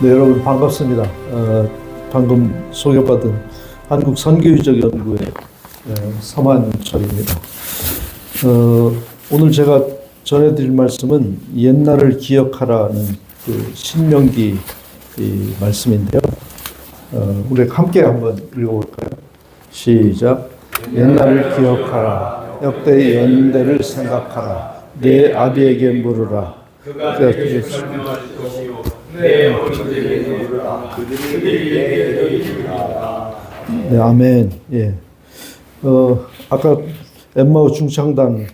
네, 여러분 반갑습니다. 방금 소개받은 한국선교유적연구회 서만철입니다. 오늘 제가 전해드릴 말씀은 옛날을 기억하라는 그 신명기 말씀인데요. 우리 함께 한번 읽어볼까요? 시작. 옛날을 기억하라. 역대의 연대를 생각하라. 내 아비에게 물으라. 그가 주십시오. 네, 아멘. 예. 아까 엠마오 중창단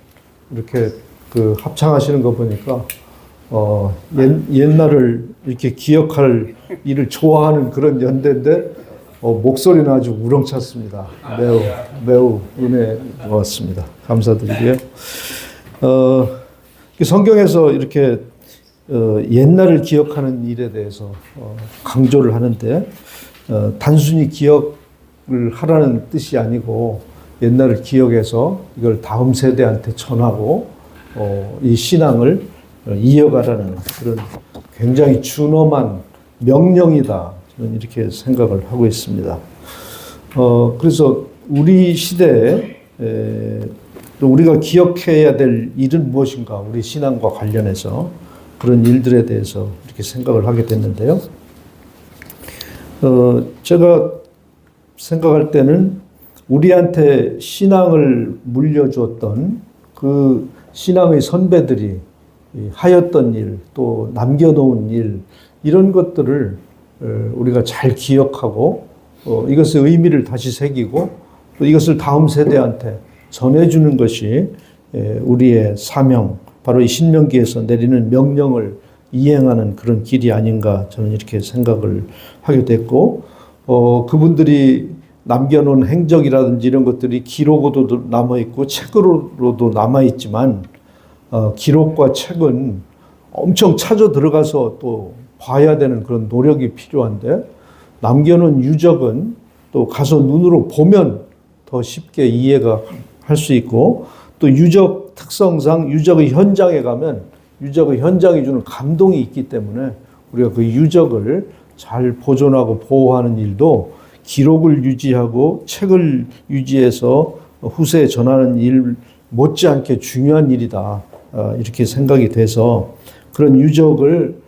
이렇게 그 합창하시는 거 보니까 옛날을 이렇게 기억할 일을 좋아하는 그런 연대인데 목소리는 아주 우렁찼습니다. 매우 은혜였습니다. 감사드리고요. 성경에서 이렇게 옛날을 기억하는 일에 대해서 강조를 하는데 단순히 기억을 하라는 뜻이 아니고 옛날을 기억해서 이걸 다음 세대한테 전하고 이 신앙을 이어가라는 그런 굉장히 준엄한 명령이다. 저는 이렇게 생각을 하고 있습니다. 그래서 우리 시대에 우리가 기억해야 될 일은 무엇인가? 우리 신앙과 관련해서 그런 일들에 대해서 이렇게 생각을 하게 됐는데요. 제가 생각할 때는 우리한테 신앙을 물려주었던 그 신앙의 선배들이 하였던 일, 또 남겨놓은 일, 이런 것들을 우리가 잘 기억하고 이것의 의미를 다시 새기고 또 이것을 다음 세대한테 전해주는 것이 우리의 사명, 바로 이 신명기에서 내리는 명령을 이행하는 그런 길이 아닌가 저는 이렇게 생각을 하게 됐고, 그분들이 남겨놓은 행적이라든지 이런 것들이 기록으로도 남아있고 책으로도 남아있지만 기록과 책은 엄청 찾아 들어가서 또 봐야 되는 그런 노력이 필요한데, 남겨놓은 유적은 또 가서 눈으로 보면 더 쉽게 이해가 할 수 있고, 또 유적 특성상 유적의 현장에 가면 유적의 현장이 주는 감동이 있기 때문에 우리가 그 유적을 잘 보존하고 보호하는 일도 기록을 유지하고 책을 유지해서 후세에 전하는 일 못지않게 중요한 일이다. 이렇게 생각이 돼서 그런 유적을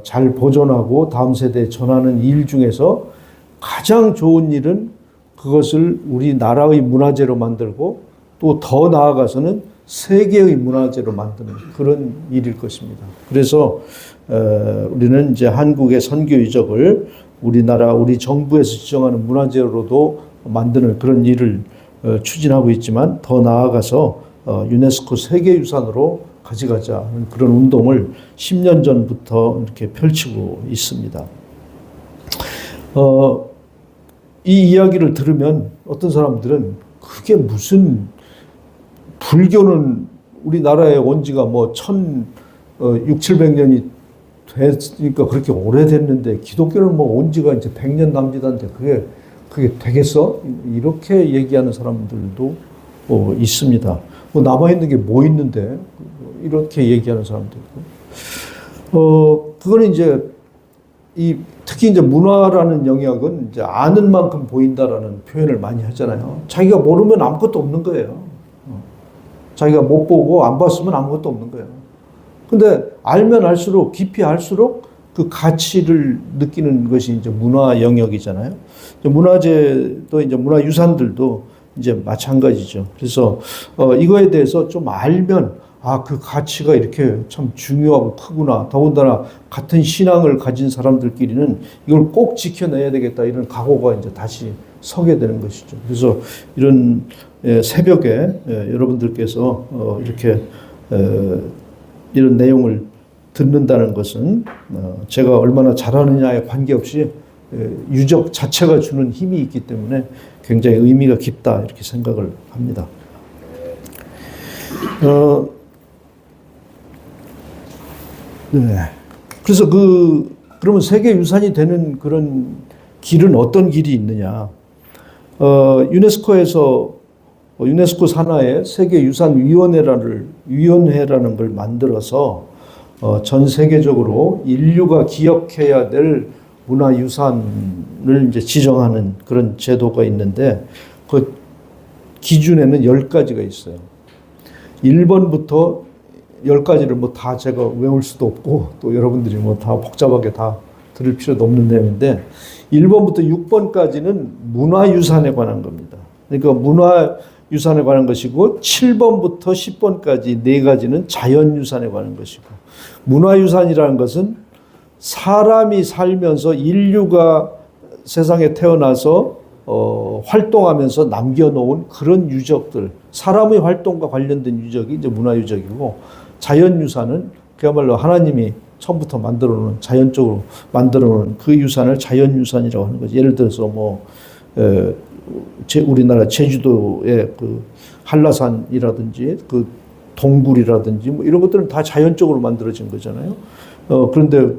잘 보존하고 다음 세대에 전하는 일 중에서 가장 좋은 일은 그것을 우리나라의 문화재로 만들고 또 더 나아가서는 세계의 문화재로 만드는 그런 일일 것입니다. 그래서 우리는 이제 한국의 선교 유적을 우리나라 우리 정부에서 지정하는 문화재로도 만드는 그런 일을 추진하고 있지만, 더 나아가서 유네스코 세계유산으로 가져가자는 그런 운동을 10년 전부터 이렇게 펼치고 있습니다. 이 이야기를 들으면 어떤 사람들은 그게 무슨, 불교는 우리나라에 온 지가 뭐 1600년이 됐으니까 그렇게 오래됐는데 기독교는 뭐 온 지가 이제 100년 남짓한데 그게 되겠어? 이렇게 얘기하는 사람들도 있습니다. 뭐 남아있는 게 뭐 있는데? 이렇게 얘기하는 사람도 있고. 그거는 이제 특히 이제 문화라는 영역은 이제 아는 만큼 보인다라는 표현을 많이 하잖아요. 자기가 모르면 아무것도 없는 거예요. 자기가 못 보고 안 봤으면 아무것도 없는 거예요. 근데 알면 알수록, 깊이 알수록 그 가치를 느끼는 것이 이제 문화 영역이잖아요. 문화재도 이제 문화유산들도 이제 마찬가지죠. 그래서 이거에 대해서 좀 알면 그 가치가 이렇게 참 중요하고 크구나. 더군다나 같은 신앙을 가진 사람들끼리는 이걸 꼭 지켜내야 되겠다. 이런 각오가 이제 다시 서게 되는 것이죠. 그래서 이런 새벽에 여러분들께서 이렇게 이런 내용을 듣는다는 것은 제가 얼마나 잘하느냐에 관계없이 유적 자체가 주는 힘이 있기 때문에 굉장히 의미가 깊다 이렇게 생각을 합니다. 네. 그래서 그러면 세계 유산이 되는 그런 길은 어떤 길이 있느냐? 유네스코 산하에 세계 유산 위원회라는 걸 만들어서 전 세계적으로 인류가 기억해야 될 문화유산을 이제 지정하는 그런 제도가 있는데 그 기준에는 10가지가 있어요. 1번부터 10가지를 뭐 다 제가 외울 수도 없고 또 여러분들이 뭐 다 복잡하게 다 들을 필요도 없는 내용인데 1번부터 6번까지는 문화유산에 관한 겁니다. 그러니까 문화유산에 관한 것이고 7번부터 10번까지 4가지는 자연유산에 관한 것이고 문화유산이라는 것은 사람이 살면서 인류가 세상에 태어나서 활동하면서 남겨놓은 그런 유적들, 사람의 활동과 관련된 유적이 이제 문화유적이고 자연유산은 그야말로 하나님이 처음부터 만들어 놓은 자연적으로 만들어 놓은 그 유산을 자연유산이라고 하는 거죠. 예를 들어서 뭐 우리나라 제주도의 그 한라산이라든지 그 동굴이라든지 뭐 이런 것들은 다 자연적으로 만들어진 거잖아요. 그런데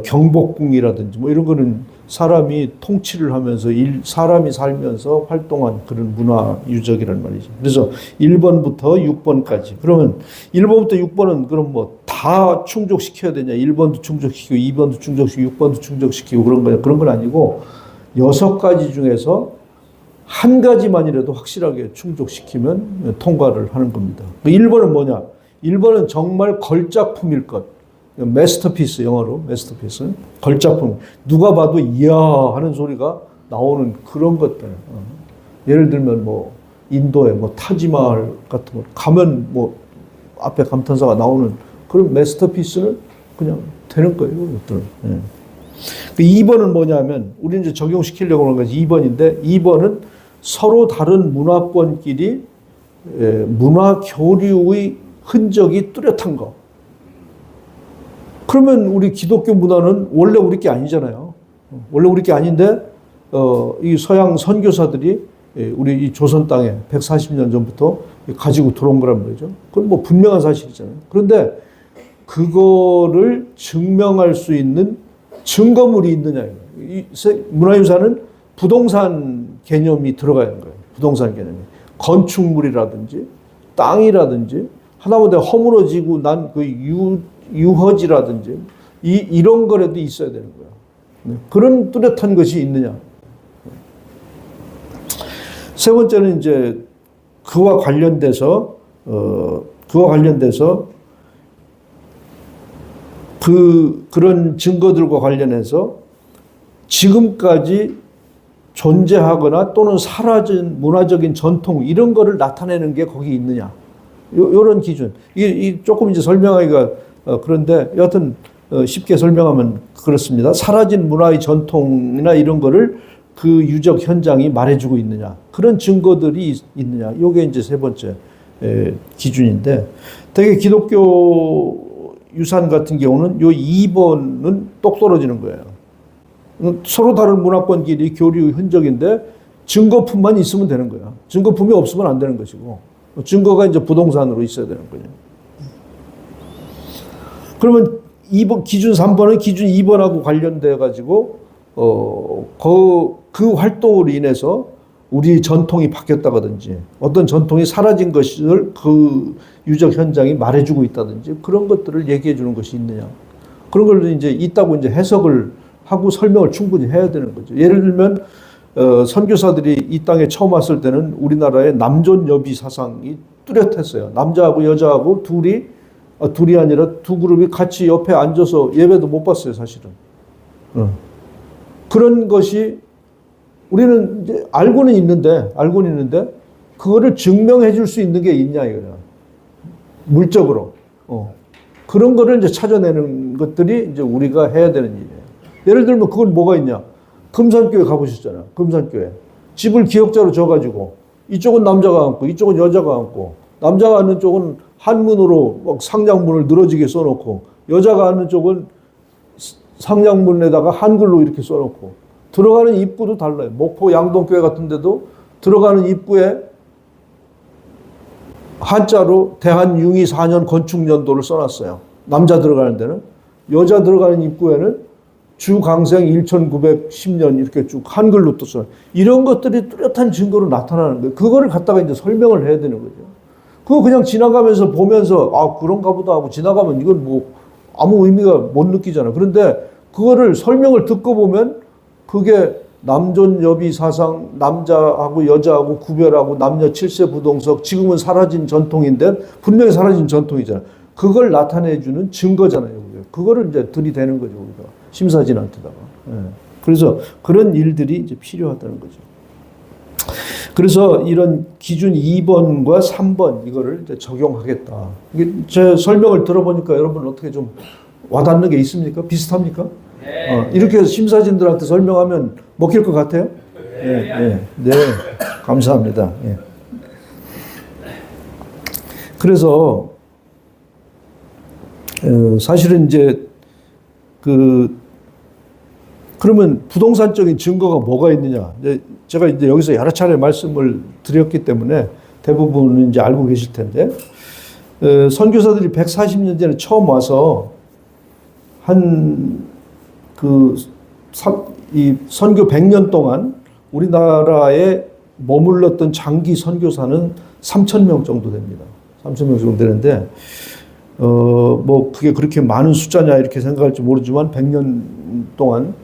경복궁이라든지 뭐 이런 거는 사람이 통치를 하면서 사람이 살면서 활동한 그런 문화 유적이란 말이죠. 그래서 1번부터 6번까지. 그러면 1번부터 6번은 그럼 뭐 다 충족시켜야 되냐? 1번도 충족시키고 2번도 충족시키고 6번도 충족시키고 그런 거냐? 그런 건 아니고 6가지 중에서 한 가지만이라도 확실하게 충족시키면 통과를 하는 겁니다. 1번은 뭐냐? 1번은 정말 걸작품일 것. 마스터피스, 영어로 마스터피스. 걸작품. 누가 봐도 이야 하는 소리가 나오는 그런 것들. 예를 들면 뭐 인도의 뭐 타지마할 같은 거 가면 뭐 앞에 감탄사가 나오는 그런 마스터피스는 그냥 되는 거예요. 그것들은. 예. 2번은 뭐냐면 우리 이제 적용시키려고 하는 것이 2번인데 2번은 서로 다른 문화권끼리 문화 교류의 흔적이 뚜렷한 거. 그러면 우리 기독교 문화는 원래 우리 게 아니잖아요. 원래 우리 게 아닌데 이 서양 선교사들이 우리 이 조선 땅에 140년 전부터 가지고 들어온 거란 말이죠. 그건 뭐 분명한 사실이잖아요. 그런데 그거를 증명할 수 있는 증거물이 있느냐. 이 문화유산은 부동산 개념이 들어가야 하는 거예요. 부동산 개념이. 건축물이라든지 땅이라든지 하다못해 허물어지고 난 그 유허지라든지 이런 거라도 있어야 되는 거야. 그런 뚜렷한 것이 있느냐. 세 번째는 이제 그와 관련돼서 그런 증거들과 관련해서 지금까지 존재하거나 또는 사라진 문화적인 전통 이런 거를 나타내는 게 거기 있느냐. 요런 기준. 이게 조금 이제 설명하기가 그런데 여하튼 쉽게 설명하면 그렇습니다. 사라진 문화의 전통이나 이런 거를 그 유적 현장이 말해주고 있느냐. 그런 증거들이 있느냐. 요게 이제 세 번째 기준인데 되게 기독교 유산 같은 경우는 요 2번은 똑 떨어지는 거예요. 서로 다른 문화권끼리 교류 흔적인데 증거품만 있으면 되는 거야. 증거품이 없으면 안 되는 것이고 증거가 이제 부동산으로 있어야 되는 거냐. 그러면 2번, 기준 3번은 기준 2번하고 관련돼 가지고 그 활동으로 인해서 우리 전통이 바뀌었다든지 어떤 전통이 사라진 것을 그 유적 현장이 말해주고 있다든지 그런 것들을 얘기해 주는 것이 있느냐. 그런 걸 이제 있다고 이제 해석을 하고 설명을 충분히 해야 되는 거죠. 예를 들면 선교사들이 이 땅에 처음 왔을 때는 우리나라의 남존여비 사상이 뚜렷했어요. 남자하고 여자하고 둘이 아니라 두 그룹이 같이 옆에 앉아서 예배도 못 봤어요, 사실은. 그런 것이 우리는 이제 알고는 있는데 그거를 증명해 줄 수 있는 게 있냐 이거야. 물적으로. 그런 거를 이제 찾아내는 것들이 이제 우리가 해야 되는 일이에요. 예를 들면 그건 뭐가 있냐? 금산교회 가보셨잖아요. 금산교회. 집을 기역자로 져가지고 이쪽은 남자가 앉고 이쪽은 여자가 앉고 남자가 앉는 쪽은 한문으로 막 상장문을 늘어지게 써놓고 여자가 앉는 쪽은 상장문에다가 한글로 이렇게 써놓고 들어가는 입구도 달라요. 목포 양동교회 같은 데도 들어가는 입구에 한자로 대한융이 4년 건축연도를 써놨어요. 남자 들어가는 데는. 여자 들어가는 입구에는 주강생 1910년 이렇게 쭉 한글로 또 써요. 이런 것들이 뚜렷한 증거로 나타나는 거예요. 그거를 갖다가 이제 설명을 해야 되는 거죠. 그거 그냥 지나가면서 보면서 그런가 보다 하고 지나가면 이건 뭐 아무 의미가 못 느끼잖아요. 그런데 그거를 설명을 듣고 보면 그게 남존여비 사상, 남자하고 여자하고 구별하고 남녀 7세 부동석, 지금은 사라진 전통인데 분명히 사라진 전통이잖아요. 그걸 나타내주는 증거잖아요. 그거를 이제 들이대는 거죠, 우리가. 심사진한테다가. 예. 그래서 그런 일들이 이제 필요하다는 거죠. 그래서 이런 기준 2번과 3번 이거를 이제 적용하겠다. 이게 제 설명을 들어보니까 여러분 어떻게 좀 와닿는 게 있습니까? 비슷합니까? 네. 이렇게 해서 심사진들한테 설명하면 먹힐 것 같아요? 네. 네. 감사합니다. 네. 그래서 사실은 이제 그러면 부동산적인 증거가 뭐가 있느냐? 제가 이제 여기서 여러 차례 말씀을 드렸기 때문에 대부분은 이제 알고 계실 텐데, 선교사들이 140년 전에 처음 와서 이 선교 100년 동안 우리나라에 머물렀던 장기 선교사는 3,000명 정도 됩니다. 3,000명 정도 되는데, 뭐 그게 그렇게 많은 숫자냐 이렇게 생각할지 모르지만 100년 동안.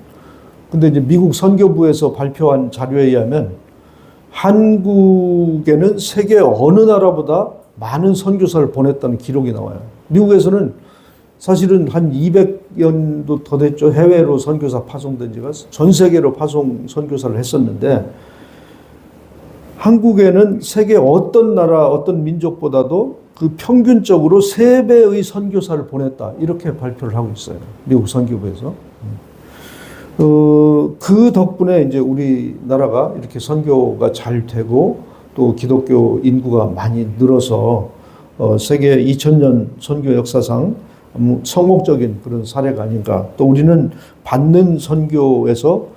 근데 이제 미국 선교부에서 발표한 자료에 의하면 한국에는 세계 어느 나라보다 많은 선교사를 보냈다는 기록이 나와요. 미국에서는 사실은 한 200년도 더 됐죠. 해외로 선교사 파송된 지가 전 세계로 파송 선교사를 했었는데 한국에는 세계 어떤 나라, 어떤 민족보다도 그 평균적으로 3배의 선교사를 보냈다. 이렇게 발표를 하고 있어요. 미국 선교부에서. 그 덕분에 이제 우리나라가 이렇게 선교가 잘 되고 또 기독교 인구가 많이 늘어서 세계 2000년 선교 역사상 성공적인 그런 사례가 아닌가. 또 우리는 받는 선교에서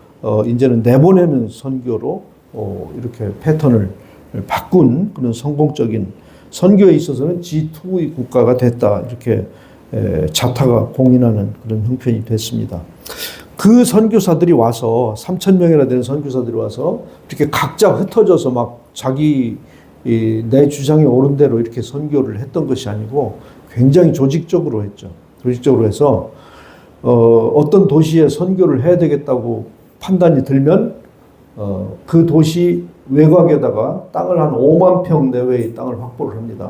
이제는 내보내는 선교로 이렇게 패턴을 바꾼 그런 성공적인 선교에 있어서는 G2의 국가가 됐다. 이렇게 자타가 공인하는 그런 형편이 됐습니다. 그 선교사들이 와서 3,000명이나 되는 선교사들이 와서 이렇게 각자 흩어져서 막 자기 내 주장이 옳은 대로 이렇게 선교를 했던 것이 아니고 굉장히 조직적으로 했죠. 조직적으로 해서 어떤 도시에 선교를 해야 되겠다고 판단이 들면 그 도시 외곽에다가 땅을 한 5만 평 내외의 땅을 확보를 합니다.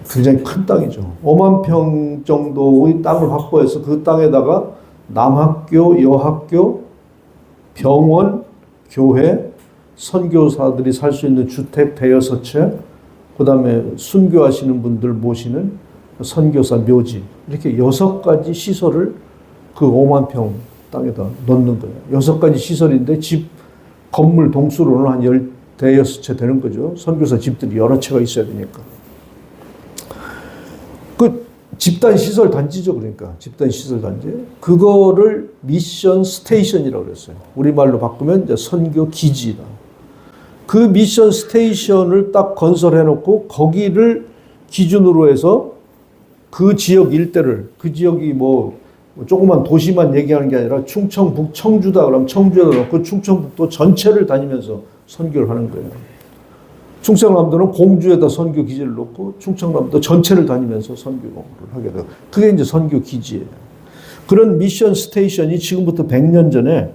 굉장히 큰 땅이죠. 5만 평 정도의 땅을 확보해서 그 땅에다가 남학교, 여학교, 병원, 교회, 선교사들이 살 수 있는 주택 대여섯 채, 그 다음에 순교하시는 분들 모시는 선교사 묘지, 이렇게 6가지 시설을 그 5만 평 땅에다 넣는 거예요. 6가지 시설인데 집, 건물 동수로는 한 대여섯 채 되는 거죠. 선교사 집들이 여러 채가 있어야 되니까. 집단 시설 단지죠, 그러니까. 집단 시설 단지. 그거를 미션 스테이션이라고 그랬어요. 우리말로 바꾸면 이제 선교 기지다. 그 미션 스테이션을 딱 건설해 놓고 거기를 기준으로 해서 그 지역 일대를, 그 지역이 뭐 조그만 도시만 얘기하는 게 아니라 충청북 청주다 그러면 청주에다 놓고 충청북도 전체를 다니면서 선교를 하는 거예요. 충청남도는 공주에다 선교 기지를 놓고 충청남도 전체를 다니면서 선교를 하게 돼요. 그게 이제 선교 기지예요. 그런 미션 스테이션이 지금부터 100년 전에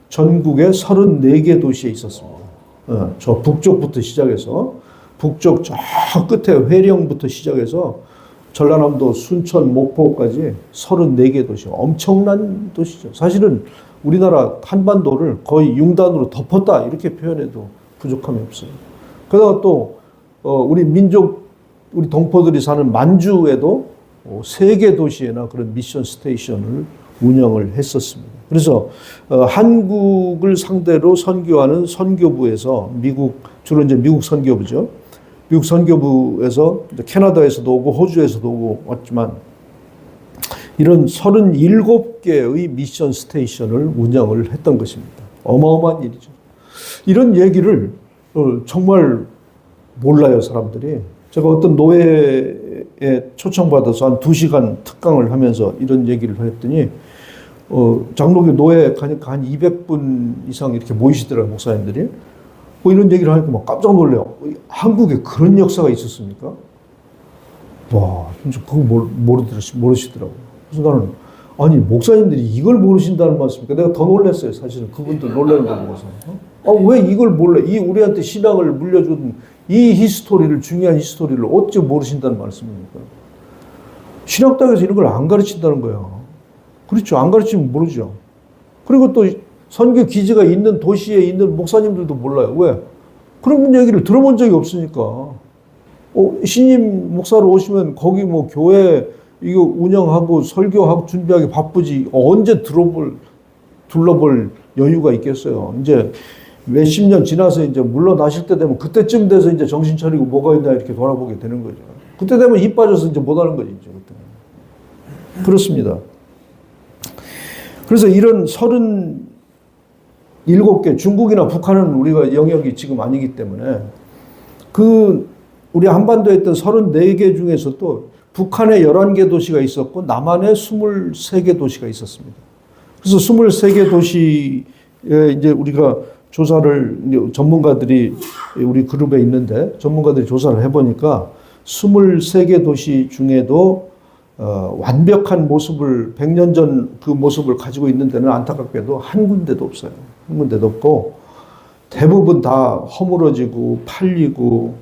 전국에 34개 도시에 있었습니다. 저 북쪽부터 시작해서 북쪽 저 끝에 회령부터 시작해서 전라남도 순천 목포까지 34개 도시, 엄청난 도시죠. 사실은 우리나라 한반도를 거의 융단으로 덮었다 이렇게 표현해도 부족함이 없어요. 그러다가 또 우리 민족, 우리 동포들이 사는 만주에도 3개 도시에나 그런 미션 스테이션을 운영을 했었습니다. 그래서 한국을 상대로 선교하는 선교부에서 주로 이제 미국 선교부죠. 미국 선교부에서 캐나다에서도 오고 호주에서도 오고 왔지만 이런 37개의 미션 스테이션을 운영을 했던 것입니다. 어마어마한 일이죠. 이런 얘기를 정말 몰라요, 사람들이. 제가 어떤 노예에 초청받아서 한 2시간 특강을 하면서 이런 얘기를 했더니, 장로교 노예 가니까 한 200분 이상 이렇게 모이시더라고요, 목사님들이. 뭐 이런 얘기를 하니까 막 깜짝 놀래요. 한국에 그런 역사가 있었습니까? 와, 진짜 그거 모르시더라고요. 그래서 나는 아니 목사님들이 이걸 모르신다는 말씀입니까? 내가 더 놀랐어요. 사실은 그분들 놀라는 거 보고서. 왜 이걸 몰라? 이 우리한테 신앙을 물려준 이 히스토리를 중요한 히스토리를 어째 모르신다는 말씀입니까? 신학당에서 이런 걸 안 가르친다는 거야. 그렇죠. 안 가르치면 모르죠. 그리고 또 선교 기지가 있는 도시에 있는 목사님들도 몰라요. 왜? 그런 얘기를 들어본 적이 없으니까. 신임 목사로 오시면 거기 뭐 교회 이거 운영하고 설교하고 준비하기 바쁘지. 언제 둘러볼 여유가 있겠어요. 이제 몇십 년 지나서 이제 물러나실 때 되면 그때쯤 돼서 이제 정신 차리고 뭐가 있나 이렇게 돌아보게 되는 거죠. 그때 되면 힘 빠져서 이제 못 하는 거죠. 그때. 그렇습니다. 그래서 이런 37개, 중국이나 북한은 우리가 영역이 지금 아니기 때문에 우리 한반도에 있던 34개 중에서도 북한에 11개 도시가 있었고 남한에 23개 도시가 있었습니다. 그래서 23개 도시에 이제 우리가 조사를 이제 전문가들이 우리 그룹에 있는데 전문가들이 조사를 해보니까 23개 도시 중에도 완벽한 모습을 100년 전 그 모습을 가지고 있는 데는 안타깝게도 한 군데도 없어요. 한 군데도 없고 대부분 다 허물어지고 팔리고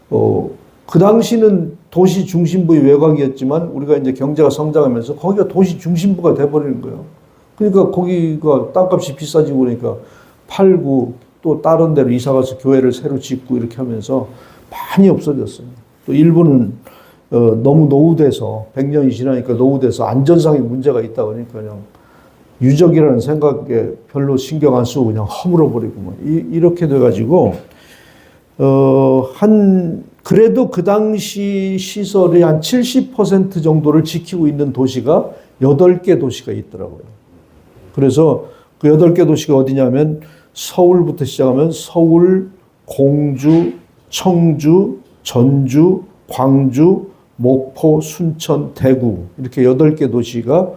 그 당시는 도시 중심부의 외곽이었지만 우리가 이제 경제가 성장하면서 거기가 도시 중심부가 돼버리는 거예요. 그러니까 거기가 땅값이 비싸지고 그러니까 팔고 또 다른 데로 이사 가서 교회를 새로 짓고 이렇게 하면서 많이 없어졌어요. 또 일부는 너무 노후돼서 100년이 지나니까 노후돼서 안전상의 문제가 있다 그러니까 그냥 유적이라는 생각에 별로 신경 안 쓰고 그냥 허물어버리고 뭐 이렇게 돼가지고 그래도 그 당시 시설의 한 70% 정도를 지키고 있는 도시가 8개 도시가 있더라고요. 그래서 그 8개 도시가 어디냐면 서울부터 시작하면 서울, 공주, 청주, 전주, 광주, 목포, 순천, 대구 이렇게 8개 도시가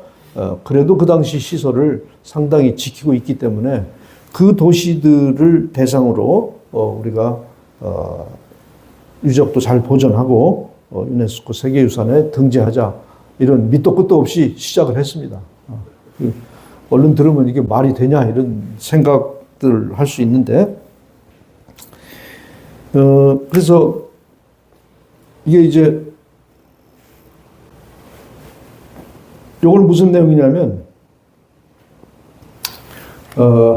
그래도 그 당시 시설을 상당히 지키고 있기 때문에 그 도시들을 대상으로 우리가 유적도 잘 보존하고 유네스코 세계유산에 등재하자 이런 밑도 끝도 없이 시작을 했습니다. 얼른 들으면 이게 말이 되냐 이런 생각들 할 수 있는데 그래서 이게 이제 이건 무슨 내용이냐면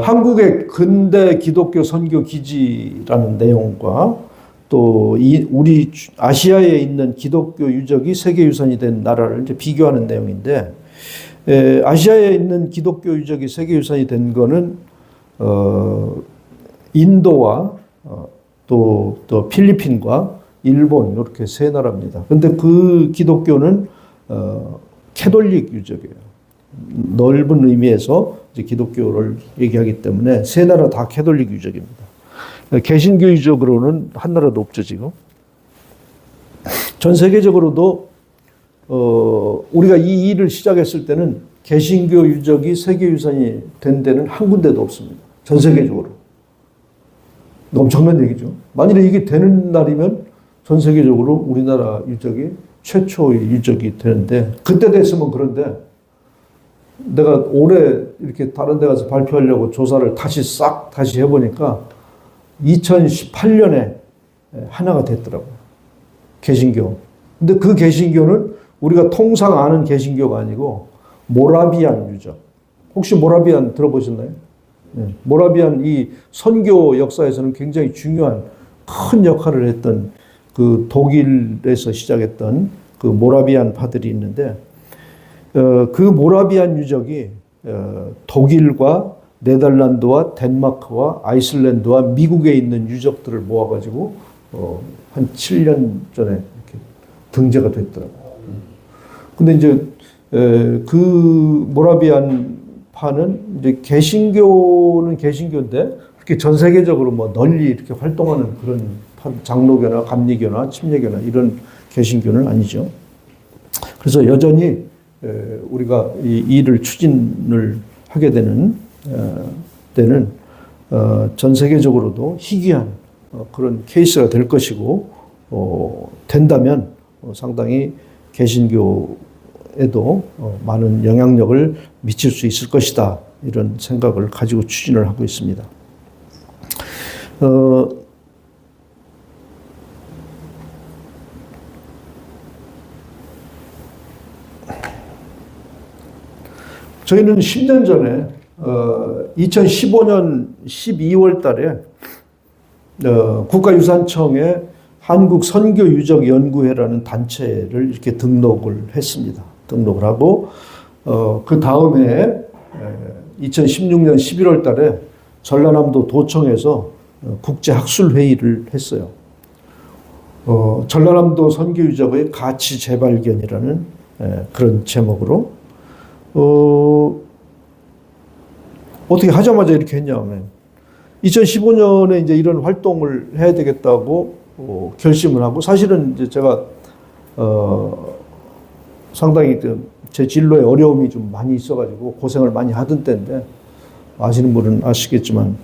한국의 근대 기독교 선교 기지라는 내용과 또 우리 아시아에 있는 기독교 유적이 세계유산이 된 나라를 이제 비교하는 내용인데 아시아에 있는 기독교 유적이 세계유산이 된 거는 인도와 또 필리핀과 일본 이렇게 세 나라입니다. 그런데 그 기독교는 캐톨릭 유적이에요. 넓은 의미에서 이제 기독교를 얘기하기 때문에 세 나라 다 캐톨릭 유적입니다. 개신교 유적으로는 한 나라도 없죠 지금. 전 세계적으로도 우리가 이 일을 시작했을 때는 개신교 유적이 세계유산이 된 데는 한 군데도 없습니다. 전 세계적으로. 엄청난 얘기죠. 만일에 이게 되는 날이면 전 세계적으로 우리나라 유적이 최초의 유적이 되는데 그때 됐으면 그런데 내가 올해 이렇게 다른 데 가서 발표하려고 조사를 다시 해보니까 2018년에 하나가 됐더라고요. 개신교. 근데 그 개신교는 우리가 통상 아는 개신교가 아니고 모라비안 유적. 혹시 모라비안 들어보셨나요? 네. 모라비안 이 선교 역사에서는 굉장히 중요한 큰 역할을 했던 그 독일에서 시작했던 그 모라비안 파들이 있는데 그 모라비안 유적이 독일과 네덜란드와 덴마크와 아이슬란드와 미국에 있는 유적들을 모아가지고 한 7년 전에 이렇게 등재가 됐더라고요. 근데 이제 그 모라비안 파는 이제 개신교는 개신교인데 그렇게 전 세계적으로 뭐 널리 이렇게 활동하는 그런 장로교나 감리교나 침례교나 이런 개신교는 아니죠. 그래서 여전히 우리가 이 일을 추진을 하게 되는 때는 전 세계적으로도 희귀한 그런 케이스가 될 것이고 된다면 상당히 개신교에 에도 많은 영향력을 미칠 수 있을 것이다. 이런 생각을 가지고 추진을 하고 있습니다. 저희는 10년 전에 2015년 12월 달에 국가유산청에 한국선교유적연구회라는 단체를 이렇게 등록을 했습니다. 등록을 하고 그 다음에 2016년 11월 달에 전라남도 도청에서 국제학술회의를 했어요. 전라남도 선교유적의 가치 재발견이라는 그런 제목으로 어떻게 하자마자 이렇게 했냐면 2015년에 이제 이런 활동을 해야 되겠다고 결심을 하고 사실은 이제 제가 상당히 제 진로에 어려움이 좀 많이 있어가지고 고생을 많이 하던 때인데 아시는 분은 아시겠지만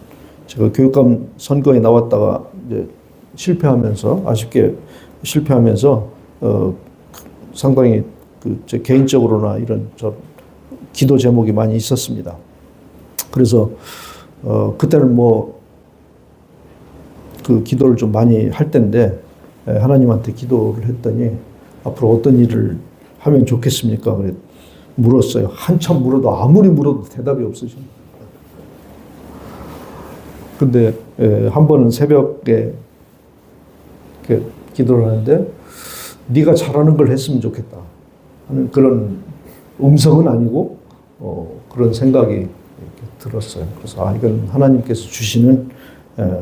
제가 교육감 선거에 나왔다가 이제 실패하면서 아쉽게 실패하면서 상당히 제 개인적으로나 이런 기도 제목이 많이 있었습니다. 그래서 그때는 그 기도를 좀 많이 할 때인데 하나님한테 기도를 했더니 앞으로 어떤 일을 하면 좋겠습니까? 그래 물었어요. 한참 물어도 아무리 물어도 대답이 없으십니다. 근데 한 번은 새벽에 이렇게 기도를 하는데 네가 잘하는 걸 했으면 좋겠다 하는 그런 음성은 아니고 그런 생각이 이렇게 들었어요. 그래서 이건 하나님께서 주시는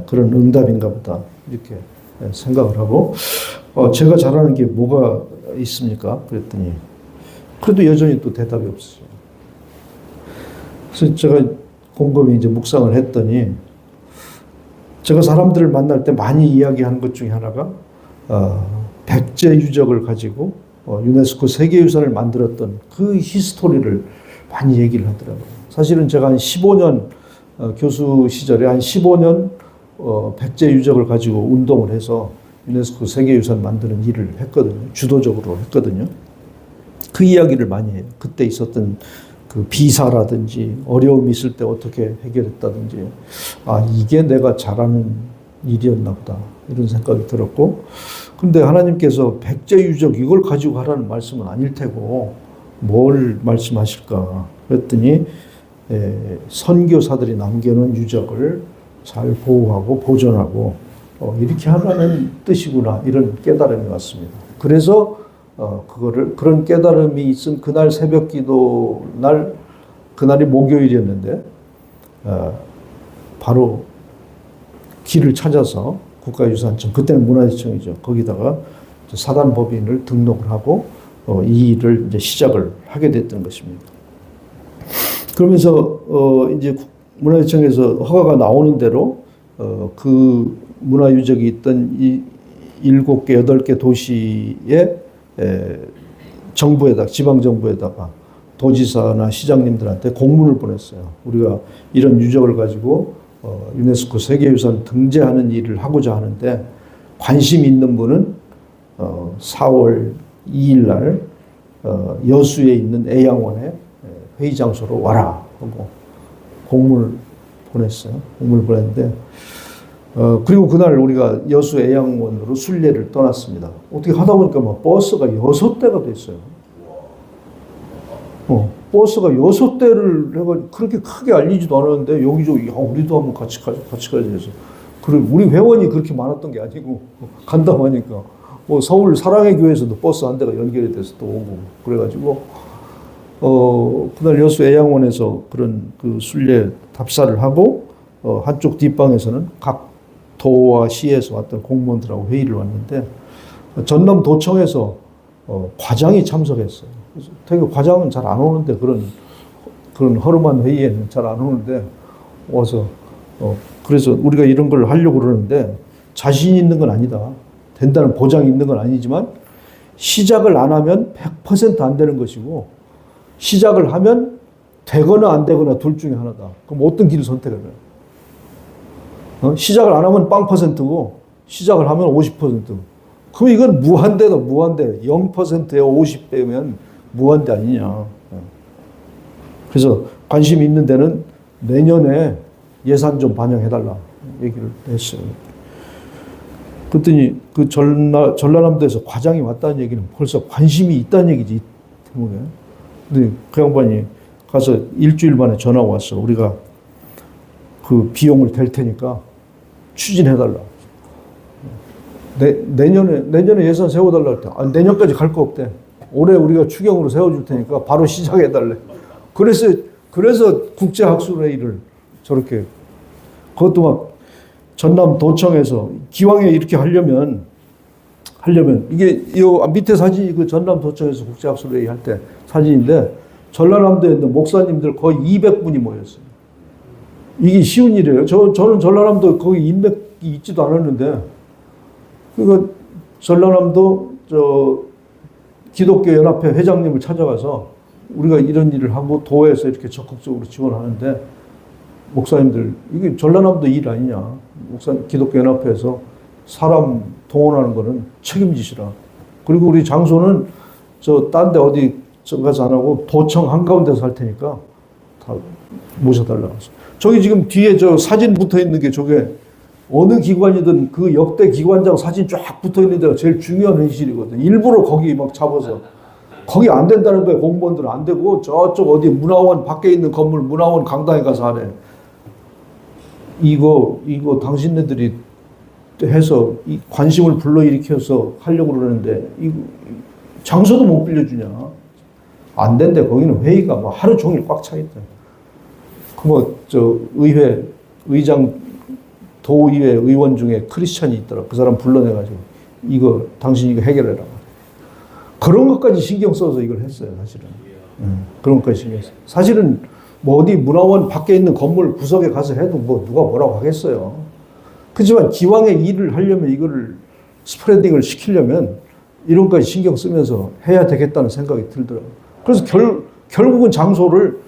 그런 응답인가 보다 이렇게 생각을 하고 제가 잘하는 게 뭐가 있습니까? 그랬더니 그래도 여전히 또 대답이 없어요. 그래서 제가 곰곰이 이제 묵상을 했더니 제가 사람들을 만날 때 많이 이야기하는 것 중에 하나가 백제 유적을 가지고 유네스코 세계유산을 만들었던 그 히스토리를 많이 얘기를 하더라고요. 사실은 제가 한 15년 교수 시절에 한 15년 백제 유적을 가지고 운동을 해서 유네스코 세계유산 만드는 일을 했거든요. 주도적으로 했거든요. 그 이야기를 많이 해요. 그때 있었던 그 비사라든지 어려움이 있을 때 어떻게 해결했다든지 이게 내가 잘하는 일이었나 보다 이런 생각이 들었고 근데 하나님께서 백제 유적 이걸 가지고 하라는 말씀은 아닐 테고 뭘 말씀하실까 그랬더니 선교사들이 남겨놓은 유적을 잘 보호하고 보존하고 이렇게 하라는 뜻이구나 이런 깨달음이 왔습니다. 그래서 그런 깨달음이 있은 그날 새벽 기도 날 그날이 목요일이었는데 바로 길을 찾아서 국가유산청 그때는 문화재청이죠. 거기다가 사단법인을 등록을 하고 이 일을 이제 시작을 하게 됐던 것입니다. 그러면서 이제 문화재청에서 허가가 나오는 대로 그 문화유적이 있던 이 7개, 8개 도시에 정부에다가 지방정부에다가 도지사나 시장님들한테 공문을 보냈어요. 우리가 이런 유적을 가지고 유네스코 세계유산 등재하는 일을 하고자 하는데 관심 있는 분은 4월 2일 날 여수에 있는 애양원에 회의 장소로 와라 하고 공문을 보냈어요. 공문을 보냈는데 그리고 그날 우리가 여수 애양원으로 순례를 떠났습니다. 어떻게 하다 보니까 막 버스가 6대가 됐어요. 버스가 6대를 해가지고 그렇게 크게 알리지도 않았는데 여기저기 우리도 한번 같이 가자 해서 그리고 우리 회원이 그렇게 많았던 게 아니고 간다고 하니까 서울 사랑의 교회에서도 버스 한 대가 연결이 돼서 또 오고 그래가지고 그날 여수 애양원에서 그런 그 순례 답사를 하고 한쪽 뒷방에서는 각 도와 시에서 왔던 공무원들하고 회의를 왔는데 전남 도청에서 과장이 참석했어요. 그래서 되게 과장은 잘 안 오는데 그런 허름한 회의에는 잘 안 오는데 와서 그래서 우리가 이런 걸 하려고 그러는데 자신 있는 건 아니다. 된다는 보장이 있는 건 아니지만 시작을 안 하면 100% 안 되는 것이고 시작을 하면 되거나 안 되거나 둘 중에 하나다. 그럼 어떤 길을 선택해야 돼요? 시작을 안 하면 0%고 시작을 하면 50%. 그럼 이건 무한대다. 무한대. 0%에 50배면 무한대 아니냐. 그래서 관심 있는 데는 내년에 예산 좀 반영해달라 얘기를 했어요. 그랬더니 그 전라남도에서 과장이 왔다는 얘기는 벌써 관심이 있다는 얘기지. 근데 그 양반이 가서 일주일 만에 전화가 왔어. 우리가 그 비용을 댈 테니까 추진해달라. 내년에 예산 세워달라 할 때, 내년까지 갈 거 없대. 올해 우리가 추경으로 세워줄 테니까 바로 시작해달래. 그래서 국제학술회의를 저렇게, 그것도 막 전남도청에서 기왕에 이렇게 하려면 이게 이 밑에 사진이 그 전남도청에서 국제학술회의 할 때 사진인데 전라남도에 있는 목사님들 거의 200분이 모였어요. 이게 쉬운 일이에요. 저는 전라남도 거기 인맥이 있지도 않았는데, 그러니까 전라남도 기독교 연합회 회장님을 찾아가서 우리가 이런 일을 하고 도에서 이렇게 적극적으로 지원하는데 목사님들 이게 전라남도 일 아니냐. 기독교 연합회에서 사람 동원하는 거는 책임지시라. 그리고 우리 장소는 딴 데 어디 가서 안 하고 도청 한가운데서 할 테니까 다 모셔달라고. 저기 지금 뒤에 사진 붙어 있는 게 저게 어느 기관이든 그 역대 기관장 사진 쫙 붙어 있는 데가 제일 중요한 회의실이거든. 일부러 거기 막 잡아서. 거기 안 된다는 거예요. 공무원들은 안 되고 저쪽 어디 문화원 밖에 있는 건물 문화원 강당에 가서 하래. 이거 당신네들이 해서 이 관심을 불러일으켜서 하려고 그러는데 이 장소도 못 빌려주냐. 안 된대. 거기는 회의가 뭐 하루 종일 꽉 차 있다. 의회 의장 도의회 의원 중에 크리스찬이 있더라. 그 사람 불러내가지고 당신 이거 해결해라. 그런 것까지 신경 써서 이걸 했어요, 사실은. 그런 것까지 신경 써요. 사실은 뭐 어디 문화원 밖에 있는 건물 구석에 가서 해도 뭐 누가 뭐라고 하겠어요. 그렇지만 기왕에 일을 하려면 이거를 스프레딩을 시키려면 이런 것까지 신경 쓰면서 해야 되겠다는 생각이 들더라고요. 그래서 결국은 장소를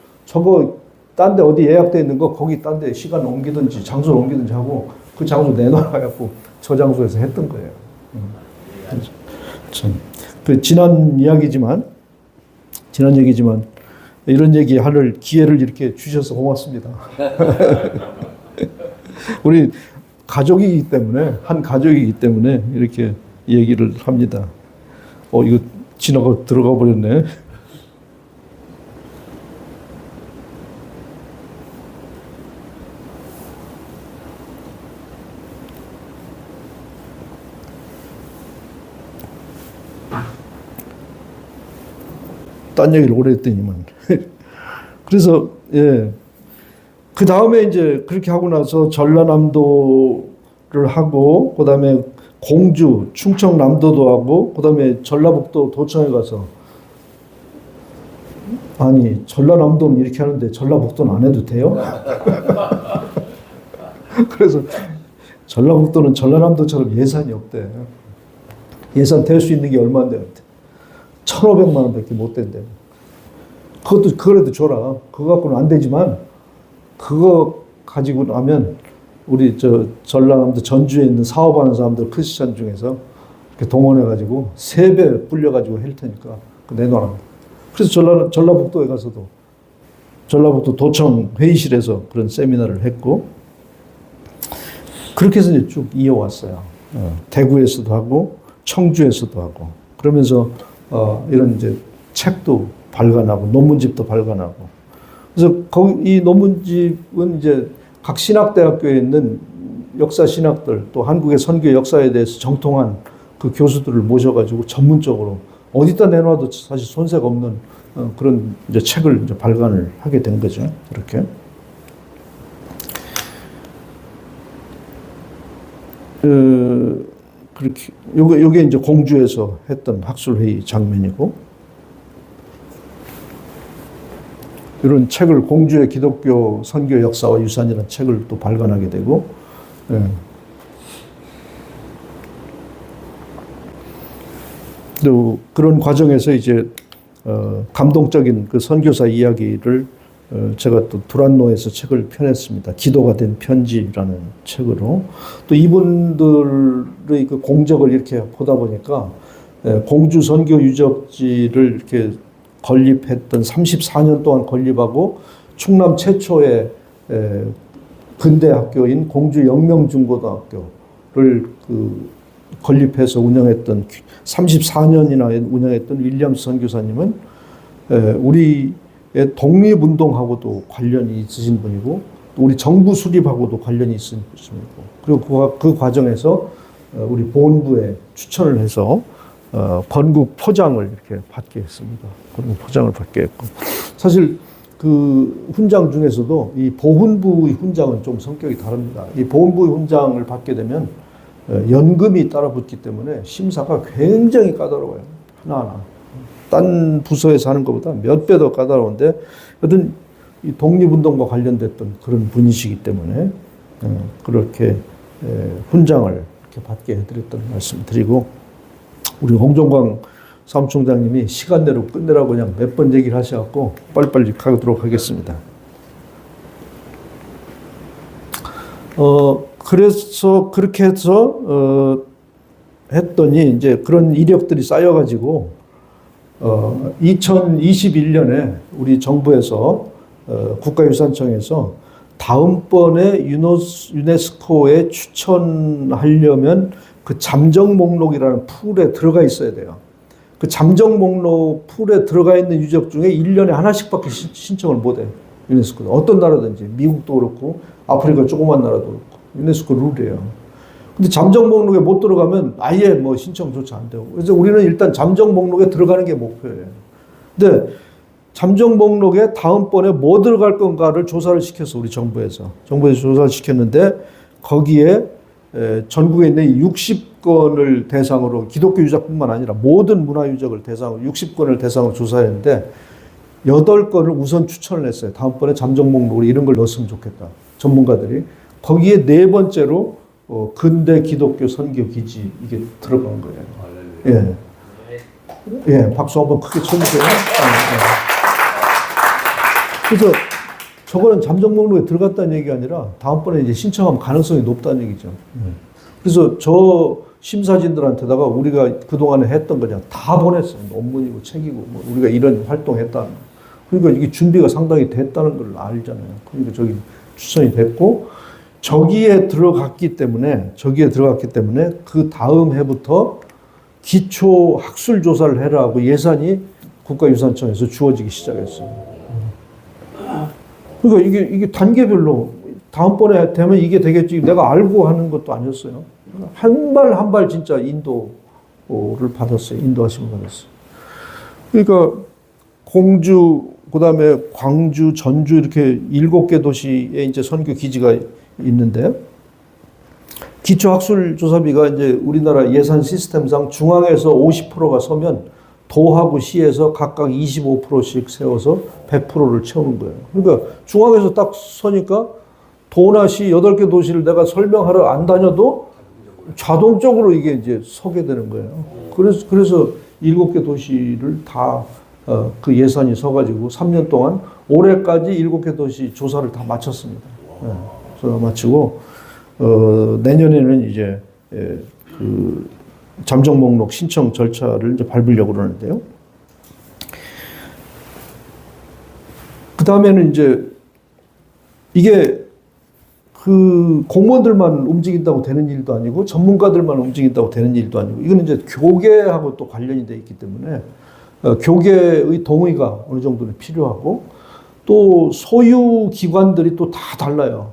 딴 데 어디 예약돼 있는 거 거기 딴 데 시간 옮기든지 장소를 옮기든지 하고 그 장소 내놔갖고 저 장소에서 했던 거예요. 참. 지난 얘기지만 이런 얘기 할 기회를 이렇게 주셔서 고맙습니다. 우리 가족이기 때문에 한 가족이기 때문에 이렇게 얘기를 합니다. 이거 지나가 들어가 버렸네. 딴 얘기를 오래 했더니만. 그래서, 그 다음에 이제 그렇게 하고 나서 전라남도를 하고, 그 다음에 공주, 충청남도도 하고, 그 다음에 전라북도 도청에 가서, 아니, 전라남도는 이렇게 하는데 전라북도는 안 해도 돼요? 그래서 전라북도는 전라남도처럼 예산이 없대. 예산 될 수 있는 게 얼마인데? 1,500만 원밖에 못 된대. 그래도 줘라. 그거 갖고는 안 되지만, 그거 가지고 나면, 우리 전라남도 전주에 있는 사업하는 사람들 크리스찬 중에서 이렇게 동원해가지고 3배 불려가지고 할 테니까 내놔라. 그래서 전라북도에 가서도 전라북도 도청 회의실에서 그런 세미나를 했고, 그렇게 해서 이제 쭉 이어왔어요. 대구에서도 하고, 청주에서도 하고, 그러면서 이런 이제 책도 발간하고 논문집도 발간하고. 그래서 이 논문집은 이제 각 신학대학교에 있는 역사 신학들 또 한국의 선교 역사에 대해서 정통한 그 교수들을 모셔가지고 전문적으로 어디다 내놔도 사실 손색 없는 그런 이제 책을 이제 발간을 하게 된 거죠. 이렇게. 그렇게 요게 이제 공주에서 했던 학술회의 장면이고, 이런 책을 공주의 기독교 선교 역사와 유산이라는 책을 또 발간하게 되고, 또 그런 과정에서 이제 감동적인 그 선교사 이야기를 제가 또 두란노에서 책을 펴냈습니다. 기도가 된 편지라는 책으로. 또 이분들의 그 공적을 이렇게 보다 보니까 공주 선교 유적지를 이렇게 건립했던 34년 동안 건립하고 충남 최초의 근대 학교인 공주 영명중고등학교를 건립해서 운영했던 34년이나 운영했던 윌리엄스 선교사님은 우리의 독립운동하고도 관련이 있으신 분이고 또 우리 정부 수립하고도 관련이 있으신 분이고 그리고 그 과정에서 우리 보훈부에 추천을 해서 건국 포장을 이렇게 받게 했습니다. 건국 포장을 받게 했고 사실 그 훈장 중에서도 이 보훈부의 훈장은 좀 성격이 다릅니다. 이 보훈부의 훈장을 받게 되면 연금이 따라붙기 때문에 심사가 굉장히 까다로워요. 하나하나. 딴 부서에서 하는 것보다 몇 배 더 까다로운데 여튼 이 독립운동과 관련됐던 그런 분이시기 때문에 그렇게 훈장을 이렇게 받게 해드렸던 말씀 드리고 우리 홍종광 사무총장님이 시간 내로 끝내라고 그냥 몇 번 얘기를 하셔갖고 빨리빨리 가도록 하겠습니다. 그래서 그렇게 해서 했더니 이제 그런 이력들이 쌓여가지고 2021년에 우리 정부에서 국가유산청에서 다음번에 유네스코에 추천하려면 그 잠정 목록이라는 풀에 들어가 있어야 돼요. 그 잠정 목록 풀에 들어가 있는 유적 중에 1년에 하나씩밖에 신청을 못 해요. 유네스코. 어떤 나라든지. 미국도 그렇고 아프리카 조그만 나라도 그렇고. 유네스코 룰이에요. 근데 잠정 목록에 못 들어가면 아예 뭐 신청조차 안 되고. 그래서 우리는 일단 잠정 목록에 들어가는 게 목표예요. 근데 잠정 목록에 다음번에 뭐 들어갈 건가를 조사를 시켰어. 우리 정부에서 조사를 시켰는데 거기에 전국에 있는 60건을 대상으로 기독교 유적뿐만 아니라 모든 문화유적을 대상으로 60건을 대상으로 조사했는데 8건을 우선 추천을 했어요. 다음번에 잠정 목록으로 이런 걸 넣었으면 좋겠다. 전문가들이. 거기에 4번째로 근대 기독교 선교 기지 이게 들어간 거예요. 예. 예, 박수 한번 크게 쳐주세요. 그래서 저거는 잠정 목록에 들어갔다는 얘기가 아니라 다음번에 이제 신청하면 가능성이 높다는 얘기죠. 그래서 저 심사진들한테다가 우리가 그동안에 했던 거 그냥 다 보냈어요. 논문이고 책이고 뭐 우리가 이런 활동했다. 그러니까 이게 준비가 상당히 됐다는 걸 알잖아요. 그러니까 저기 추천이 됐고 저기에 들어갔기 때문에 그 다음 해부터 기초 학술 조사를 해라고 예산이 국가유산청에서 주어지기 시작했어요. 그러니까 이게 단계별로 다음번에 되면 이게 되겠지. 내가 알고 하는 것도 아니었어요. 한 발 한 발 진짜 인도를 받았어요. 인도하심을 받았어요. 그러니까 공주, 그다음에 광주, 전주 이렇게 7개 도시에 이제 선교 기지가 있는데 기초학술조사비가 이제 우리나라 예산 시스템상 중앙에서 50%가 서면 도하고 시에서 각각 25%씩 세워서 100%를 채우는 거예요. 그러니까 중앙에서 딱 서니까 도나 시 8개 도시를 내가 설명하러 안 다녀도 자동적으로 이게 이제 서게 되는 거예요. 그래서 7개 도시를 다 그 예산이 서가지고 3년 동안 올해까지 7개 도시 조사를 다 마쳤습니다. 조사 마치고 내년에는 이제 그 잠정 목록 신청 절차를 이제 밟으려고 그러는데요. 그 다음에는 이제 이게 그 공무원들만 움직인다고 되는 일도 아니고 전문가들만 움직인다고 되는 일도 아니고 이거는 이제 교계하고 또 관련이 돼 있기 때문에 교계의 동의가 어느 정도는 필요하고 또 소유 기관들이 또 다 달라요.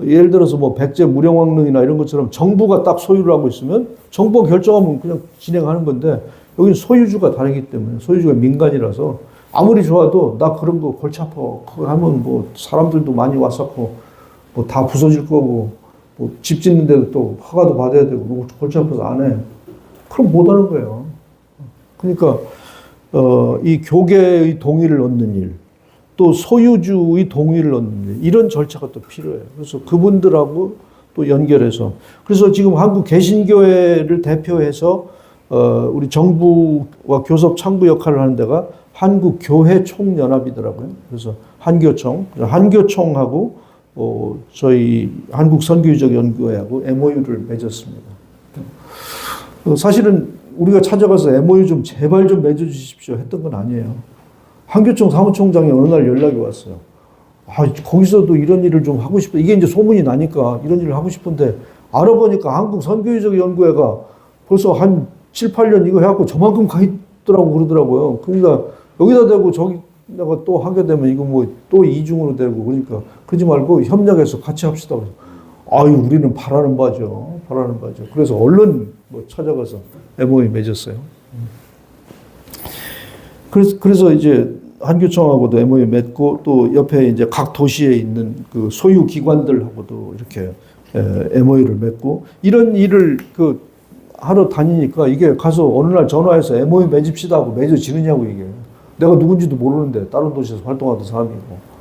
예를 들어서 뭐 백제 무령왕릉이나 이런 것처럼 정부가 딱 소유를 하고 있으면 정부가 결정하면 그냥 진행하는 건데 여기는 소유주가 다르기 때문에 소유주가 민간이라서 아무리 좋아도 나 그런 거 골치 아파. 그거 하면 뭐 사람들도 많이 왔었고 뭐 다 부서질 거고 뭐 집 짓는데도 또 허가도 받아야 되고 뭐 골치 아파서 안 해. 그럼 못 하는 거예요. 그러니까 이 교계의 동의를 얻는 일, 또 소유주의 동의를 얻는 일, 이런 절차가 또 필요해요. 그래서 그분들하고 또 연결해서 그래서 지금 한국 개신교회를 대표해서 우리 정부와 교섭 창구 역할을 하는 데가 한국교회총연합이더라고요. 그래서 한교총하고 저희 한국선교유적연구회하고 MOU를 맺었습니다. 사실은 우리가 찾아가서 MOU 좀 제발 좀 맺어주십시오 했던 건 아니에요. 한교총 사무총장이 어느 날 연락이 왔어요. 아, 거기서도 이런 일을 좀 하고 싶어. 이게 이제 소문이 나니까 이런 일을 하고 싶은데 알아보니까 한국선교유적 연구회가 벌써 한 7, 8년 이거 해갖고 저만큼 가 있더라고 그러더라고요. 그러니까 여기다 대고 저기다가 또 하게 되면 이거 뭐 또 이중으로 되고 그러니까 그러지 말고 협력해서 같이 합시다. 아유, 우리는 바라는 바죠. 바라는 바죠. 그래서 얼른 뭐 찾아가서 MOU 맺었어요. 그래서 이제 한교총하고도 MOU 맺고 또 옆에 이제 각 도시에 있는 그 소유 기관들하고도 이렇게 MOU를 맺고 이런 일을 그 하러 다니니까 이게 가서 어느 날 전화해서 MOU 맺읍시다 하고 맺어지느냐고 이게. 내가 누군지도 모르는데 다른 도시에서 활동하던 사람이고.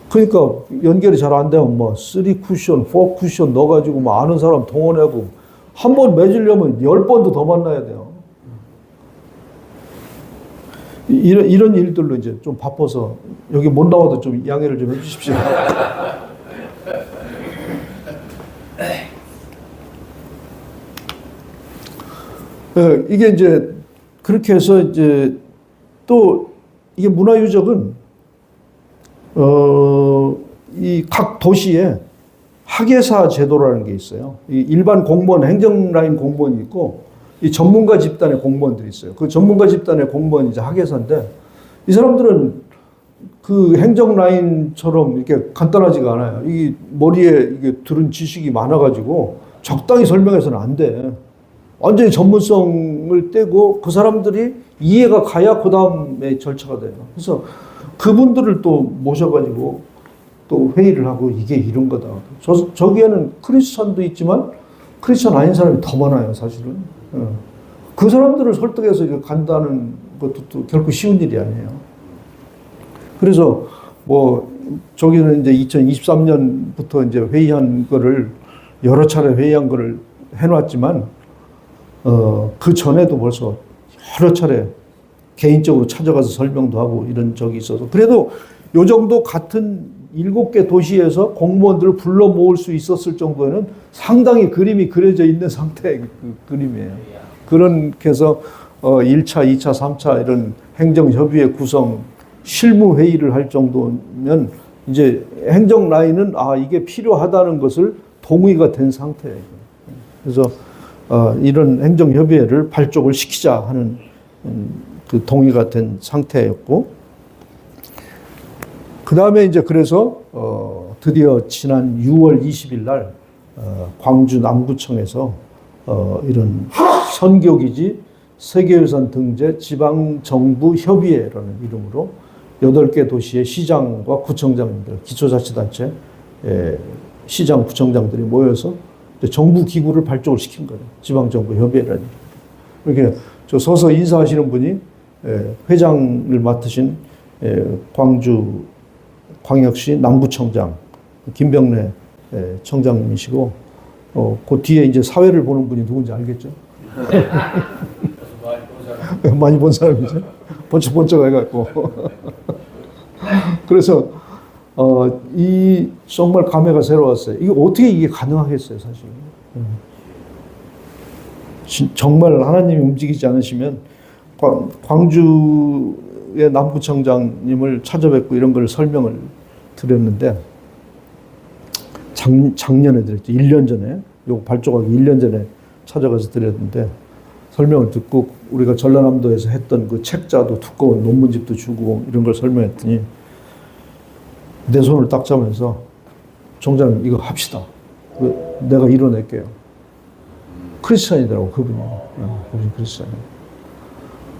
그러니까 연결이 잘 안 되면 뭐 3쿠션, 4쿠션 넣어가지고 뭐 아는 사람 동원하고 한 번 맺으려면 10번도 더 만나야 돼요. 이런 일들로 이제 좀 바빠서 여기 못 나와도 좀 양해를 좀 해주십시오. 이게 이제 그렇게 해서 이제 또 이게 문화유적은 이 각 도시에 학예사 제도라는 게 있어요. 이 일반 공무원, 행정 라인 공무원이 있고 이 전문가 집단의 공무원들이 있어요. 그 전문가 집단의 공무원이 이제 학예사인데 이 사람들은 그 행정 라인처럼 이렇게 간단하지가 않아요. 이 머리에 이게 들은 지식이 많아가지고 적당히 설명해서는 안 돼. 완전히 전문성을 떼고 그 사람들이 이해가 가야 그 다음에 절차가 돼요. 그래서 그분들을 또 모셔가지고 또 회의를 하고 이게 이런 거다. 저기에는 크리스찬도 있지만 크리스찬 아닌 사람이 더 많아요, 사실은. 그 사람들을 설득해서 이거 간다는 것도 또 결코 쉬운 일이 아니에요. 그래서 뭐 저기는 이제 2023년부터 이제 회의한 거를 여러 차례 회의한 거를 해놨지만 그 전에도 벌써 여러 차례 개인적으로 찾아가서 설명도 하고 이런 적이 있어서 그래도 요 정도 같은 7개 도시에서 공무원들을 불러 모을 수 있었을 정도에는 상당히 그림이 그려져 있는 상태의 그 그림이에요. 그렇게 해서 1차, 2차, 3차 이런 행정협의회 구성 실무 회의를 할 정도면 이제 행정 라인은 아 이게 필요하다는 것을 동의가 된 상태예요. 그래서 이런 행정협의회를 발족을 시키자 하는 그 동의가 된 상태였고, 그 다음에 이제 그래서 드디어 지난 6월 20일 날 광주 남구청에서 이런 선교기지 세계유산 등재 지방정부협의회라는 이름으로 8개 도시의 시장과 구청장들, 기초자치단체 시장, 구청장들이 모여서 정부 기구를 발족을 시킨 거예요. 지방정부협의회라는. 이렇게 저 서서 인사하시는 분이 회장을 맡으신 광주 광역시 남구청장 김병래 청장님이시고, 그 뒤에 이제 사회를 보는 분이 누군지 알겠죠? 많이 본 사람이죠. 번쩍번쩍 해갖고. 그래서 이 정말 감회가 새로웠어요. 이게 어떻게 이게 가능하겠어요, 사실. 정말 하나님이 움직이지 않으시면 광주의 남구청장님을 찾아뵙고 이런 걸 설명을 드렸는데 작년에 드렸죠. 1년 전에 요거 발족하기 1년 전에 찾아가서 드렸는데 설명을 듣고 우리가 전라남도에서 했던 그 책자도 두꺼운 논문집도 주고 이런 걸 설명했더니 내 손을 딱 잡으면서 총장님 이거 합시다. 내가 이뤄낼게요. 크리스찬이더라고 그분이. 그분이 크리스찬이에요.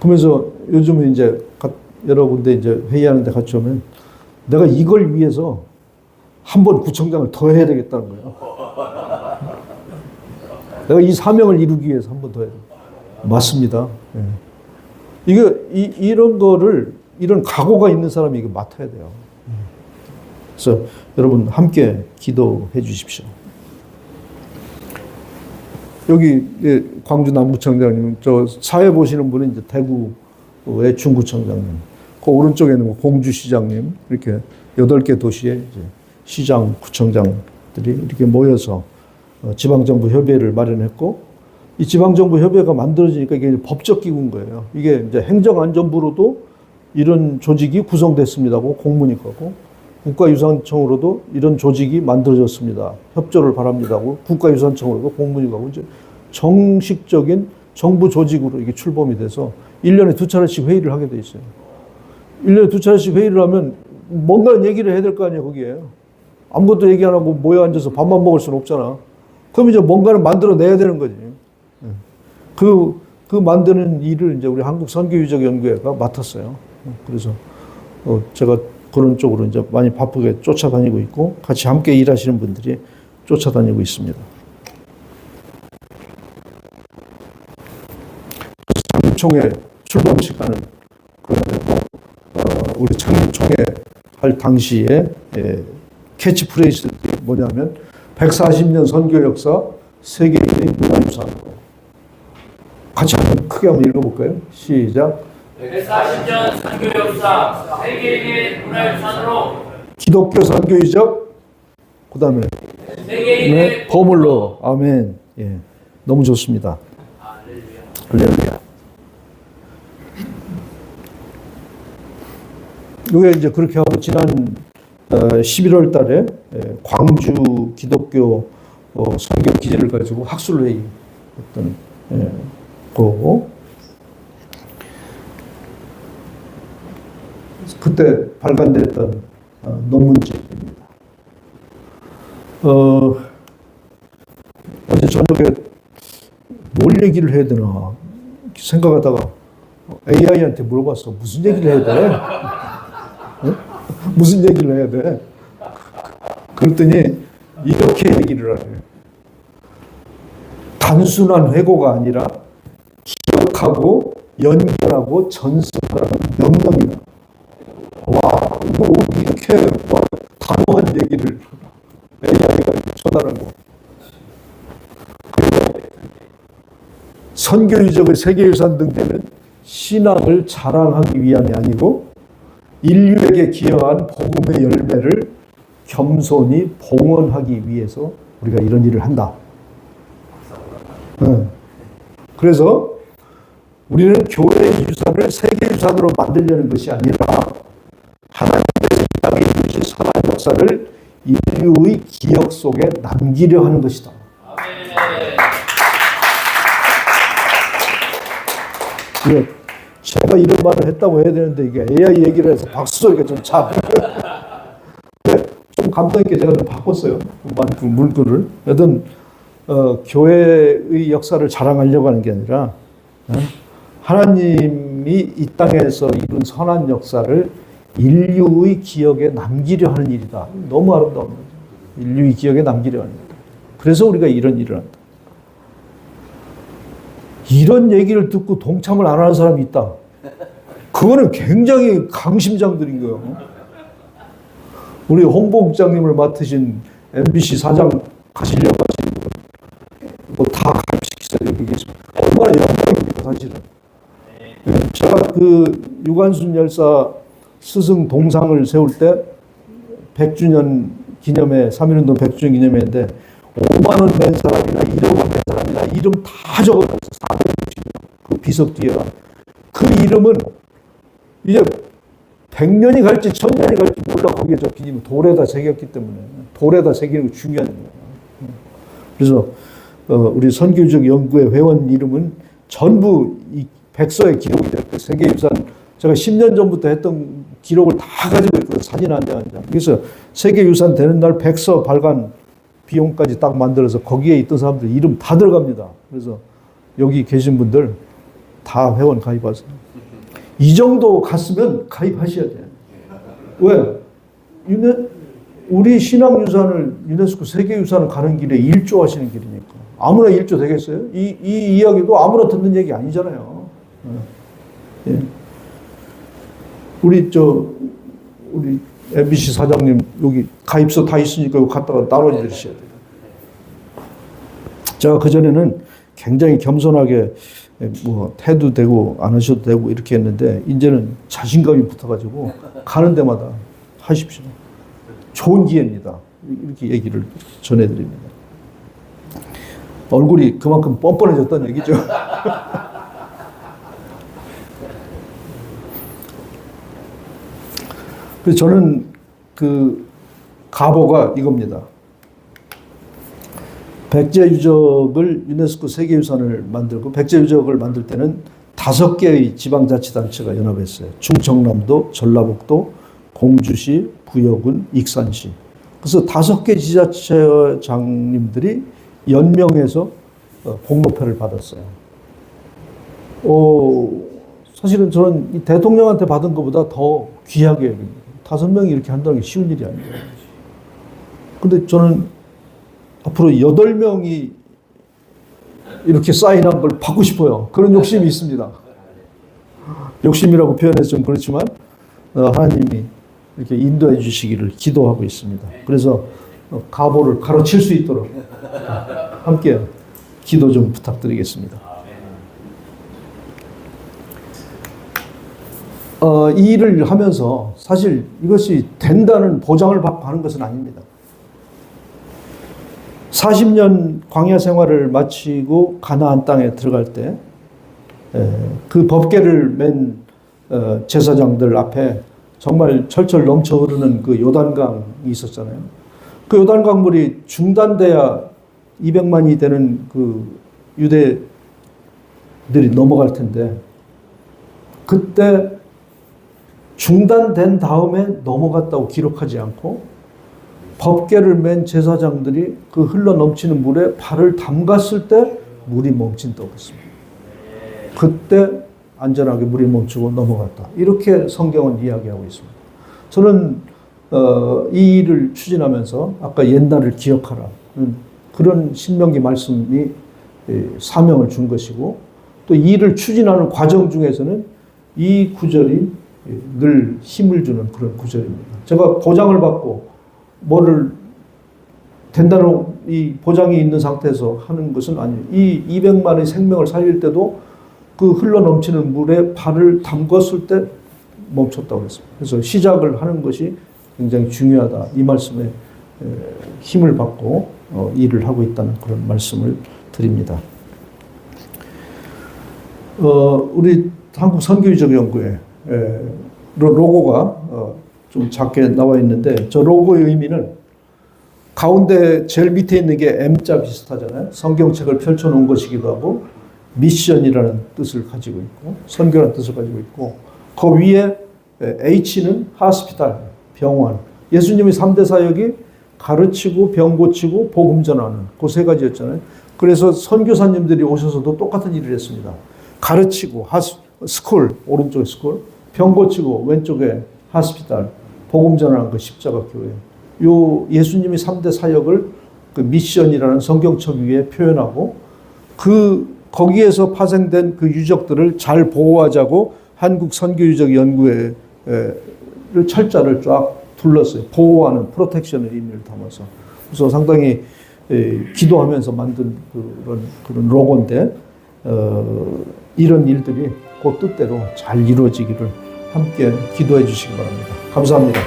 그러면서 요즘은 이제 여러 군데 이제 회의하는데 같이 오면 내가 이걸 위해서 한 번 구청장을 더 해야 되겠다는 거예요. 내가 이 사명을 이루기 위해서 한 번 더 해야 돼. 맞습니다. 이런 거를 이런 각오가 있는 사람이 이거 맡아야 돼요. 그래서 여러분 함께 기도해 주십시오. 여기 광주 남구청장님, 저 사회 보시는 분은 이제 대구의 중구청장님, 그 오른쪽에는 공주시장님, 이렇게 8개 도시의 이제 시장, 구청장들이 이렇게 모여서 지방정부 협의회를 마련했고, 이 지방정부 협의회가 만들어지니까 이게 법적 기구인 거예요. 이게 이제 행정안전부로도 이런 조직이 구성됐습니다고 공문이 가고, 국가유산청으로도 이런 조직이 만들어졌습니다. 협조를 바랍니다고 국가유산청으로도 공문이 가고, 이제 정식적인 정부 조직으로 이게 출범이 돼서 1년에 2차례씩 회의를 하게 돼 있어요. 1년에 2차례씩 회의를 하면 뭔가 얘기를 해야 될 거 아니에요, 거기에. 아무것도 얘기 안 하고 모여 앉아서 밥만 먹을 수는 없잖아. 그럼 이제 뭔가를 만들어내야 되는 거지. 그 만드는 일을 이제 우리 한국선교유적연구회가 맡았어요. 그래서 제가 그런 쪽으로 이제 많이 바쁘게 쫓아다니고 있고, 같이 함께 일하시는 분들이 쫓아다니고 있습니다. 창립총회 출범 시간은 우리 창립총회 할 당시에 캐치프레이즈가 뭐냐면 140년 선교 역사 세계인의 문화유산으로. 같이 한번 크게 한번 읽어볼까요? 시작. 140년 선교 역사 세계인의 문화유산으로 기독교 선교유적 그 다음에 세계인의 보물로. 아멘. 예, 너무 좋습니다. 할렐루야. 왜 이제 그렇게 하고 지난 11월 달에 광주 기독교 선교 기지를 가지고 학술회의 했던 거고, 그때 발간됐던 논문집입니다. 어제 저녁에 뭘 얘기를 해야 되나 생각하다가 AI한테 물어봤어. 무슨 얘기를 해야 돼? 무슨 얘기를 해야 돼? 그랬더니 이렇게 얘기를 하래요. 단순한 회고가 아니라 기억하고 연결하고 전승하라는 명령이다. 와, 이거 이렇게 단호한 얘기를 AI가 이렇게 쳐달라고. 선교유적의 세계유산 등재는 신앙을 자랑하기 위함이 아니고 인류에게 기여한 복음의 열매를 겸손히 봉헌하기 위해서 우리가 이런 일을 한다. 그래서 우리는 교회의 유산을 세계유산으로 만들려는 것이 아니라 하나님께서 이 땅에 이루신 선한 역사를 인류의 기억 속에 남기려 하는 것이다. 예, 제가 이런 말을 했다고 해야 되는데 이게 AI 얘기를 해서 박수 소리가 좀 차. 좀 감동 있게 제가 좀 바꿨어요. 그 문구를. 여튼 교회의 역사를 자랑하려고 하는 게 아니라 하나님이 이 땅에서 이룬 선한 역사를 인류의 기억에 남기려 하는 일이다. 너무 아름다운 거죠. 인류의 기억에 남기려 하는 일이다. 그래서 우리가 이런 일을 한다. 이런 얘기를 듣고 동참을 안 하는 사람이 있다. 그거는 굉장히 강심장들인 거예요. 우리 홍보국장님을 맡으신 MBC 사장 가시려고 하시는 분, 다 가입시키세요. 여기 계십니다. 얼마나 영광입니까, 사실은. 제가 그 유관순 열사 스승 동상을 세울 때 100주년 기념회, 3.1운동 100주년 기념회인데 5만 원 낸 사람이나 1억 원 낸 사람이나 이름 다 적어놨어요. 460명. 그 비석 뒤에가. 그 이름은 이제 100년이 갈지 1000년이 갈지 몰라. 거기에 적힌 이름 돌에다 새겼기 때문에. 돌에다 새기는 게 중요한 거예요. 그래서 우리 선교적 연구의 회원 이름은 전부 이 백서에 기록이 됐고, 세계유산 제가 10년 전부터 했던 기록을 다 가지고 있거든요. 사진 한 장 한 장. 그래서 세계유산 되는 날 백서 발간 비용까지 딱 만들어서 거기에 있던 사람들 이름 다 들어갑니다. 그래서 여기 계신 분들 다 회원 가입하세요. 이 정도 갔으면 가입하셔야 돼요. 왜? 우리 신앙유산을 유네스코 세계유산을 가는 길에 일조하시는 길이니까. 아무나 일조 되겠어요? 이 이야기도 아무나 듣는 얘기 아니잖아요. 예. 우리 MBC 사장님 여기 가입서 다 있으니까 이거 갖다가 나눠 주셔야 돼요. 제가 그전에는 굉장히 겸손하게 뭐 해도 되고 안 하셔도 되고 이렇게 했는데 이제는 자신감이 붙어가지고 가는 데마다 하십시오. 좋은 기회입니다. 이렇게 얘기를 전해드립니다. 얼굴이 그만큼 뻔뻔해졌다는 얘기죠. 그래서 저는 그 가보가 이겁니다. 백제유적을 유네스코 세계유산을 만들고 백제유적을 만들 때는 5개의 지방자치단체가 연합했어요. 충청남도, 전라북도, 공주시, 부여군, 익산시. 그래서 5개 지자체장님들이 연명해서 공로패를 받았어요. 사실은 저는 이 대통령한테 받은 것보다 더 귀하게 여깁니다. 5명이 이렇게 한다는 게 쉬운 일이 아니에요. 근데 저는 앞으로 8명이 이렇게 사인한 걸 받고 싶어요. 그런 욕심이 있습니다. 욕심이라고 표현해서 좀 그렇지만 하나님이 이렇게 인도해 주시기를 기도하고 있습니다. 그래서 가보를 가로칠 수 있도록 함께 기도 좀 부탁드리겠습니다. 이 일을 하면서 사실 이것이 된다는 보장을 받고 하는 것은 아닙니다. 40년 광야 생활을 마치고 가나안 땅에 들어갈 때 그 법궤를 맨 제사장들 앞에 정말 철철 넘쳐 흐르는 그 요단강이 있었잖아요. 그 요단강 물이 중단돼야 200만이 되는 그 유대들이 넘어갈 텐데 그때 중단된 다음에 넘어갔다고 기록하지 않고 법궤를 맨 제사장들이 그 흘러 넘치는 물에 발을 담갔을 때 물이 멈춘다고 했습니다. 그때 안전하게 물이 멈추고 넘어갔다. 이렇게 성경은 이야기하고 있습니다. 저는 이 일을 추진하면서 아까 옛날을 기억하라. 그런 신명기 말씀이 사명을 준 것이고 또 이 일을 추진하는 과정 중에서는 이 구절이 늘 힘을 주는 그런 구절입니다. 제가 보장을 받고 뭐를 된다는 이 보장이 있는 상태에서 하는 것은 아니에요. 이 200만의 생명을 살릴 때도 그 흘러 넘치는 물에 발을 담궜을 때 멈췄다고 했습니다. 그래서 시작을 하는 것이 굉장히 중요하다. 이 말씀에 힘을 받고 일을 하고 있다는 그런 말씀을 드립니다. 우리 한국선교유적연구회 로고가 좀 작게 나와 있는데 저 로고의 의미는 가운데 제일 밑에 있는 게 M자 비슷하잖아요. 성경책을 펼쳐놓은 것이기도 하고 미션이라는 뜻을 가지고 있고 선교라는 뜻을 가지고 있고 그 위에 H는 하스피탈, 병원. 예수님의 3대 사역이 가르치고 병 고치고 복음 전하는 그 3가지였잖아요. 그래서 선교사님들이 오셔서도 똑같은 일을 했습니다. 가르치고 스쿨, 오른쪽에 스쿨, 병 고치고 왼쪽에 하스피탈, 복음 전하는 그 십자가 교회. 요 예수님의 3대 사역을 그 미션이라는 성경책 위에 표현하고 거기에서 파생된 그 유적들을 잘 보호하자고 한국선교유적연구회를 철자를 쫙 둘렀어요. 보호하는 프로텍션의 의미를 담아서. 그래서 상당히 기도하면서 만든 그런 로고인데 이런 일들이 그 뜻대로 잘 이루어지기를 함께 기도해 주시기 바랍니다. 감사합니다.